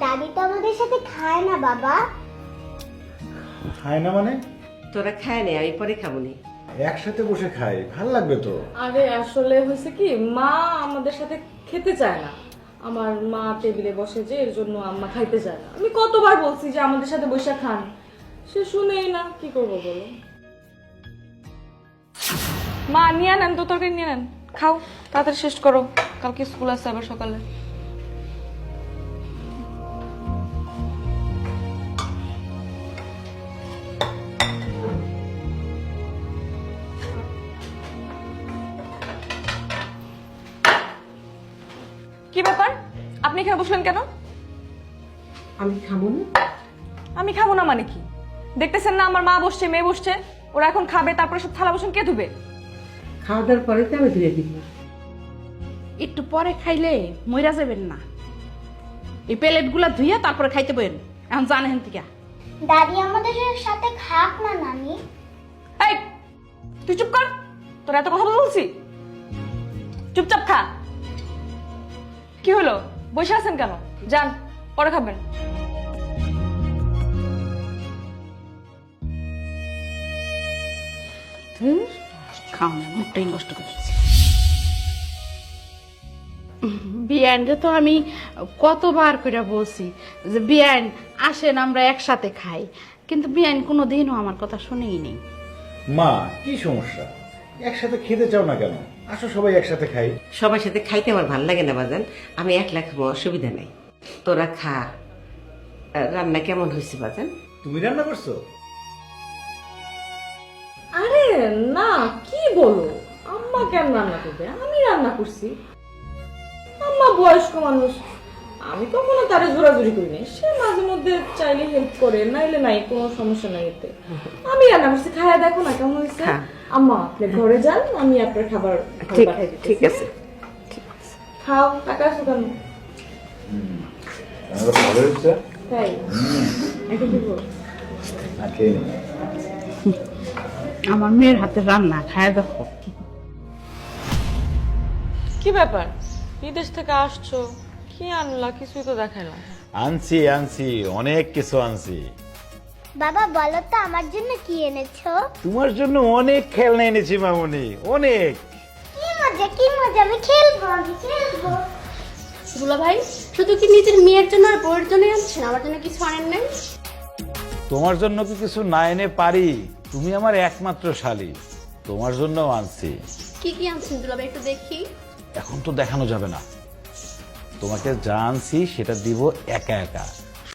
দাদি তো আমাদের সাথে খায় না বাবা। খায় না মানে? তোরা খায় নে, আমি পরে খাবো নি। একসাথে বসে খাই, ভাল লাগবে তো। আরে আসলে হয়েছে কি, মা আমাদের সাথে খেতে চায় না। আমার মা টেবিলে বসে যে, এর জন্য আম্মা খাইতে চায় না। আমি কতবার বলছি যে আমাদের সাথে বসে খান, সে শুনেই না। কি করবো বলো? মা নিয়ে নেন তো, তরকারি নিয়ে নেন, খাও, তাড়াতাড়ি শেষ করো, কালকে স্কুল আছে আবার সকালে। কি ব্যাপার, আপনি এখানে বসলেন কেন? আমি খাবো না। আমি খাবো না মানে কি? দেখতেছেন না আমার মা বসছে, মেয়ে বসছে, ওরা এখন খাবে, তারপরে সব থালা বাসন কে ধুবে? খাওয়া দাওয়ার পরে তো আমি ধুয়ে দিব। একটু পরে খাইলে মইরা যাবেন না। এই প্লেট গুলা ধুইয়া তারপরে খাইতে বইন। এখন জানেন থেকে দাদি আমাদের সাথে খাক না নানি। এই তুই চুপ কর, তোর এত কথা বলছি, চুপচাপ খা। কি হলো, বসে আছেন কেন? যান, পরে খাবেন। খাওয়া না, মুখটাই নষ্ট করেছি। বিয়ানরে তো আমি কতবার করে বলছি যে বিয়ান আসেন আমরা একসাথে খাই, কিন্তু বিয়ান কোনোদিনও আমার কথা শুনেই নেই। মা, কি সমস্যা? একসাথে খেতে চাও না কেন? আসো সবাই একসাথে খাই। সবার সাথে খাইতে আমার ভালো লাগে না বাজান, আমি একলা খাবো, অসুবিধা নাই। তোরা খা। রান্না কেমন হয়েছে বাজান? তুমি রান্না করছো? আরে না, কি বলো, আম্মা কেন রান্না করবে? আমি রান্না করছি। আম্মা বয়স্ক মানুষ, আমি কখনো তারে জোরাজুরি করি নাই। সে মাঝে মধ্যে চাইলে হেল্প করে, নাইলে নাই, কোনো সমস্যা নাই এতে। আমি রান্না করছি, খায়া দেখো না কেমন হয়েছে। হ্যাঁ। আম্মা আপনি ঘরে যান, আমি আপনার খাবার ঘরে ঠিক পাঠিয়ে দিতেছি। ঠিক আছে। খাও, টাকা আছে কেন? ভালো হচ্ছে? তাই এটা দিব? না, খেয়ে নি। আমার মেয়ের হাতে রান্না খায় দেখো। কি ব্যাপার, বিদেশ থেকে আসছো, কি আনলা? কিছুই তো দেখায় না। আনছি অনেক কিছু আনছি। বাবা বলো তো আমার জন্য কি এনেছো? তোমার জন্য অনেক খেলনা এনেছি মামুনি, অনেক। কি মজা কি মজা, আমি খেলবো আমি খেলবো। দুলা ভাই শুধু কি নিজের মেয়ের জন্য আর বউয়ের জন্যই আনছেন, আমার জন্য কিছু আনেন নাই? তোমার জন্য কি কিছু না এনে পারি? তুমি আমার একমাত্র শালী, তোমার জন্য আনছি। কি কি আনছেন দুলা ভাই, একটু দেখি। এখন তো দেখানো যাবে না, তোমাকে যা আনছি সেটা দিব একা একা।